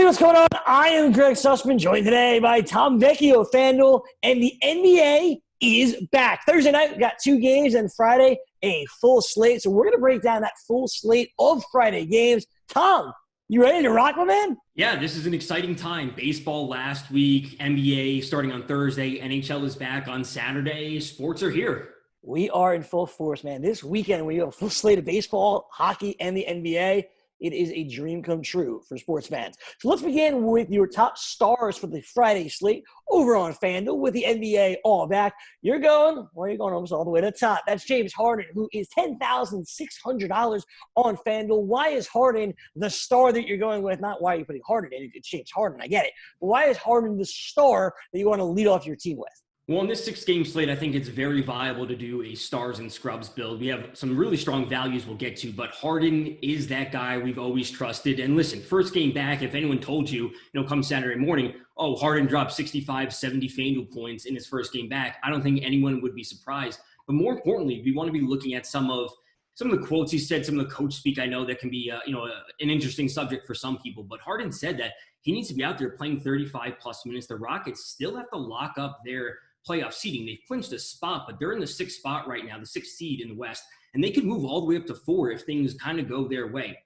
Everybody, what's going on? I am Gregg Sussman, joined today by Tom Vecchio of FanDuel, and the NBA is back. Thursday night, we got 2 games, and Friday, a full slate. So we're going to break down that full slate of Friday games. Tom, you ready to rock, my man? Yeah, this is an exciting time. Baseball last week, NBA starting on Thursday, NHL is back on Saturday. Sports are here. We are in full force, man. This weekend, we have a full slate of baseball, hockey, and the NBA. It is a dream come true for sports fans. So let's begin with your top stars for the Friday slate over on FanDuel with the NBA all back. Where are you going almost all the way to the top? That's James Harden, who is $10,600 on FanDuel. Why is Harden the star that you're going with? Not why you're putting Harden in. It's James Harden. I get it. But why is Harden the star that you want to lead off your team with? Well, in this 6-game slate, I think it's very viable to do a stars and scrubs build. We have some really strong values we'll get to, but Harden is that guy we've always trusted. And listen, first game back, if anyone told you, come Saturday morning, oh, Harden dropped 65, 70 FanDuel points in his first game back, I don't think anyone would be surprised. But more importantly, we want to be looking at some of the quotes he said, some of the coach speak. I know that can be, an interesting subject for some people, but Harden said that he needs to be out there playing 35-plus minutes. The Rockets still have to lock up their playoff seeding. They've clinched a spot, but they're in the 6th spot right now, the 6th seed in the West, and they could move all the way up to 4 if things kind of go their way.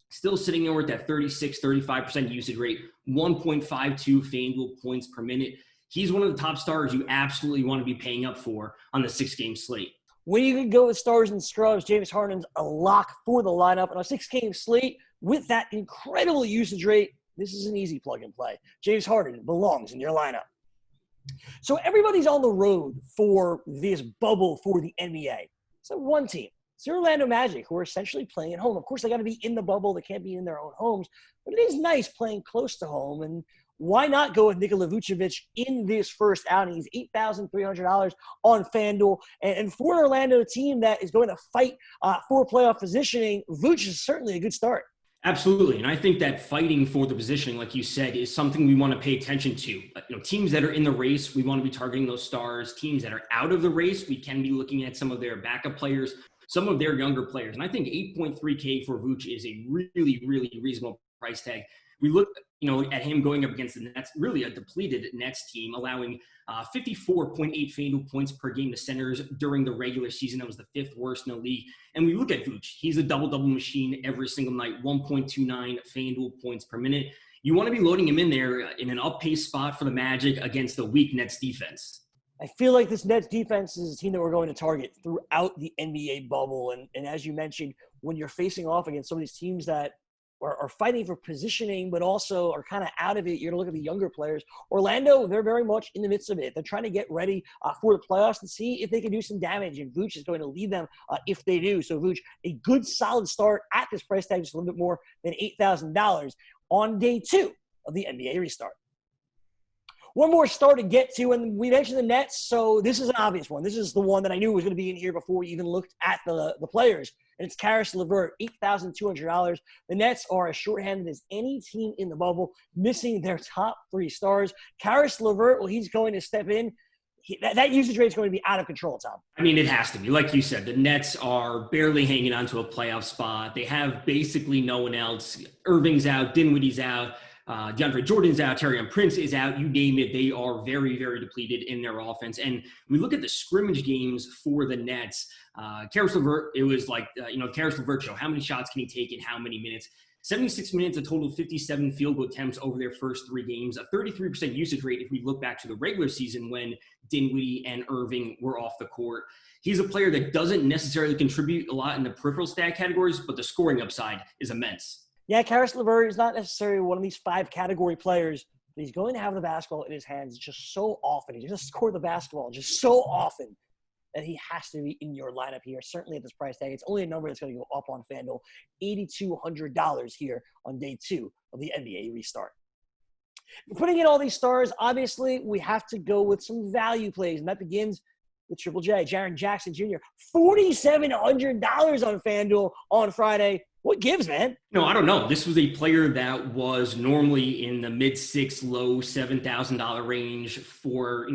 Still sitting there with that 35% usage rate, 1.52 FanDuel points per minute. He's one of the top stars you absolutely want to be paying up for on the 6-game slate. When you can go with stars and scrubs, James Harden's a lock for the lineup. On a 6-game slate with that incredible usage rate, this is an easy plug and play. James Harden belongs in your lineup. So everybody's on the road for this bubble for the NBA. So one team, it's the Orlando Magic, who are essentially playing at home. Of course, they got to be in the bubble. They can't be in their own homes. But it is nice playing close to home. And why not go with Nikola Vucevic in this first outing? He's $8,300 on FanDuel. And for an Orlando team that is going to fight for playoff positioning, Vuce is certainly a good start. Absolutely. And I think that fighting for the positioning, like you said, is something we want to pay attention to. Teams that are in the race, we want to be targeting those stars. Teams that are out of the race, we can be looking at some of their backup players, some of their younger players. And I think 8.3K for Vooch is a really, really reasonable price tag. We look, at him going up against the Nets, really a depleted Nets team, allowing 54.8 FanDuel points per game to centers during the regular season. That was the 5th worst in the league. And we look at Vooch. He's a double-double machine every single night, 1.29 FanDuel points per minute. You want to be loading him in there in an up-pace spot for the Magic against the weak Nets defense. I feel like this Nets defense is a team that we're going to target throughout the NBA bubble. And as you mentioned, when you're facing off against some of these teams that are fighting for positioning, but also are kind of out of it, you're going to look at the younger players. Orlando, they're very much in the midst of it. They're trying to get ready for the playoffs and see if they can do some damage, and Vooch is going to lead them if they do. So Vooch, a good solid start at this price tag, just a little bit more than $8,000 on day 2 of the NBA restart. One more star to get to, and we mentioned the Nets, so this is an obvious one. This is the one that I knew was going to be in here before we even looked at the players, and it's Caris LeVert, $8,200. The Nets are as shorthanded as any team in the bubble, missing their top 3 stars. Caris LeVert, well, he's going to step in. That usage rate is going to be out of control, Tom. I mean, it has to be. Like you said, the Nets are barely hanging on to a playoff spot. They have basically no one else. Irving's out. Dinwiddie's out. DeAndre Jordan's out, Taurean Prince is out, you name it. They are very, very depleted in their offense. And we look at the scrimmage games for the Nets. Caris LeVert, it was like, Caris LeVert show. How many shots can he take in how many minutes? 76 minutes, a total of 57 field goal attempts over their first 3 games, a 33% usage rate if we look back to the regular season when Dinwiddie and Irving were off the court. He's a player that doesn't necessarily contribute a lot in the peripheral stat categories, but the scoring upside is immense. Yeah, Caris LeVert is not necessarily one of these 5 category players, but he's going to have the basketball in his hands just so often. He's going to score the basketball just so often that he has to be in your lineup here, certainly at this price tag. It's only a number that's going to go up on FanDuel, $8,200 here on day 2 of the NBA restart. Putting in all these stars, obviously, we have to go with some value plays, and that begins with Triple J, Jaren Jackson Jr., $4,700 on FanDuel on Friday. What gives, man? No, I don't know. This was a player that was normally in the mid-$6,000, low $7,000 range for,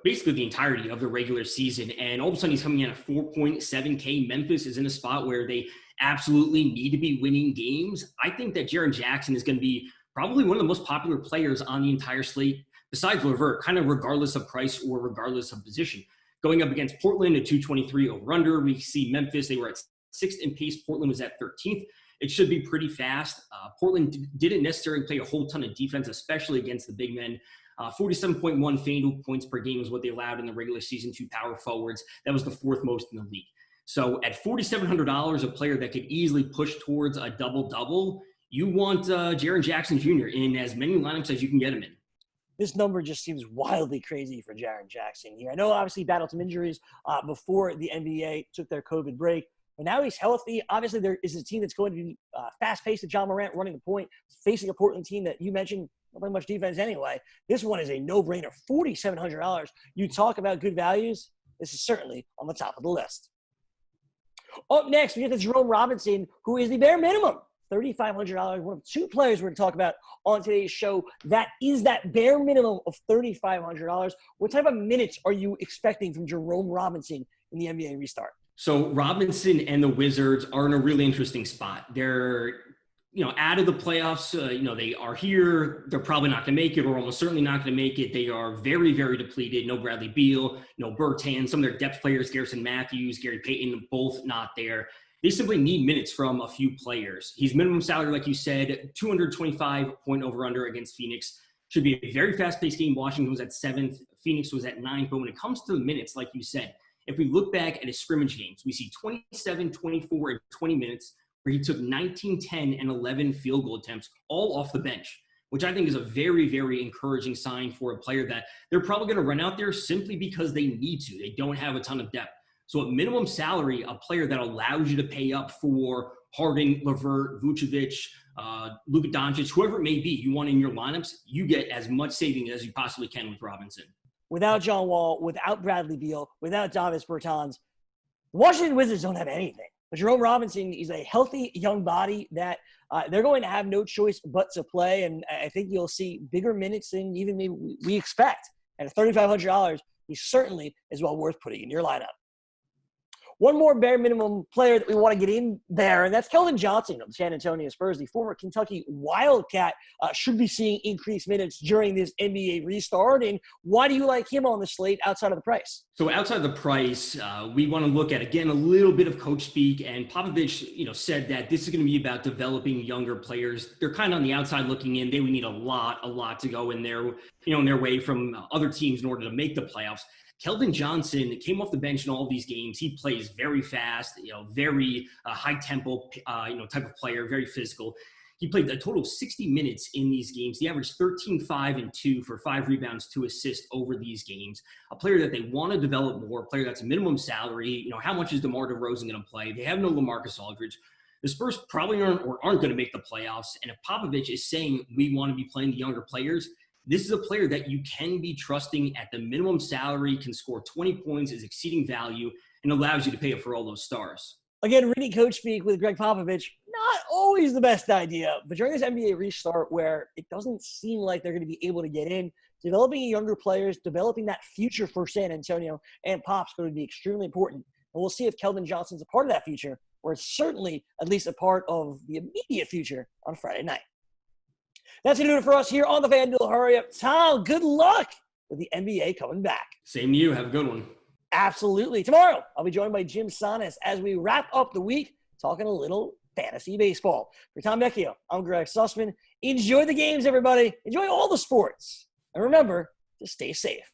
basically the entirety of the regular season. And all of a sudden he's coming in at 4.7K. Memphis is in a spot where they absolutely need to be winning games. I think that Jaren Jackson is going to be probably one of the most popular players on the entire slate, besides LeVert, kind of regardless of price or regardless of position. Going up against Portland at 223 over-under. We see Memphis, they were at 6th in pace. Portland was at 13th. It should be pretty fast. Portland didn't necessarily play a whole ton of defense, especially against the big men. 47.1 FanDuel points per game is what they allowed in the regular season to power forwards. That was the 4th most in the league. So at $4,700, a player that could easily push towards a double-double, you want Jaren Jackson Jr. in as many lineups as you can get him in. This number just seems wildly crazy for Jaren Jackson here. I know obviously he battled some injuries before the NBA took their COVID break, but now he's healthy. Obviously there is a team that's going to be fast-paced with John Morant running the point, facing a Portland team that you mentioned don't play much defense anyway. This one is a no-brainer, $4,700. You talk about good values, this is certainly on the top of the list. Up next, we get to Jerome Robinson, who is the bare minimum. $3,500, one of 2 players we're going to talk about on today's show. That is that bare minimum of $3,500. What type of minutes are you expecting from Jerome Robinson in the NBA restart? So Robinson and the Wizards are in a really interesting spot. They're, out of the playoffs. They are here. They're probably not going to make it, or almost certainly not going to make it. They are very, very depleted. No Bradley Beal, no Bertan. Some of their depth players, Garrison Matthews, Gary Payton, both not there. They simply need minutes from a few players. He's minimum salary, like you said, 225 point over-under against Phoenix. Should be a very fast-paced game. Washington was at 7th. Phoenix was at 9th. But when it comes to the minutes, like you said, if we look back at his scrimmage games, we see 27, 24, and 20 minutes where he took 19, 10, and 11 field goal attempts all off the bench, which I think is a very, very encouraging sign for a player that they're probably going to run out there simply because they need to. They don't have a ton of depth. So at minimum salary, a player that allows you to pay up for Harden, LeVert, Vucevic, Luka Doncic, whoever it may be you want in your lineups, you get as much savings as you possibly can with Robinson. Without John Wall, without Bradley Beal, without Davis Bertans, the Washington Wizards don't have anything. But Jerome Robinson is a healthy young body that they're going to have no choice but to play, and I think you'll see bigger minutes than even maybe we expect. And at $3,500, he certainly is well worth putting in your lineup. One more bare minimum player that we want to get in there, and that's Keldon Johnson of the San Antonio Spurs. The former Kentucky Wildcat should be seeing increased minutes during this NBA restart. And why do you like him on the slate outside of the price? So outside of the price, we want to look at, again, a little bit of coach speak. And Popovich, said that this is going to be about developing younger players. They're kind of on the outside looking in. They would need a lot to go in there, in their way from other teams in order to make the playoffs. Keldon Johnson came off the bench in all of these games. He plays very fast, very high tempo, type of player, very physical. He played a total of 60 minutes in these games. He averaged 13, 5, and 2 for 5 rebounds, 2 assists over these games. A player that they want to develop more, a player that's a minimum salary. How much is DeMar DeRozan going to play? They have no LaMarcus Aldridge. The Spurs probably aren't going to make the playoffs. And if Popovich is saying we want to be playing the younger players, this is a player that you can be trusting at the minimum salary, can score 20 points, is exceeding value, and allows you to pay up for all those stars. Again, reading coach speak with Gregg Popovich, not always the best idea. But during this NBA restart where it doesn't seem like they're going to be able to get in, developing younger players, developing that future for San Antonio and Pop's going to be extremely important. And we'll see if Keldon Johnson's a part of that future, or it's certainly at least a part of the immediate future on Friday night. That's going to do it for us here on the FanDuel Hurry Up. Tom, good luck with the NBA coming back. Same to you. Have a good one. Absolutely. Tomorrow, I'll be joined by Jim Sonis as we wrap up the week talking a little fantasy baseball. For Tom Vecchio, I'm Gregg Sussman. Enjoy the games, everybody. Enjoy all the sports. And remember to stay safe.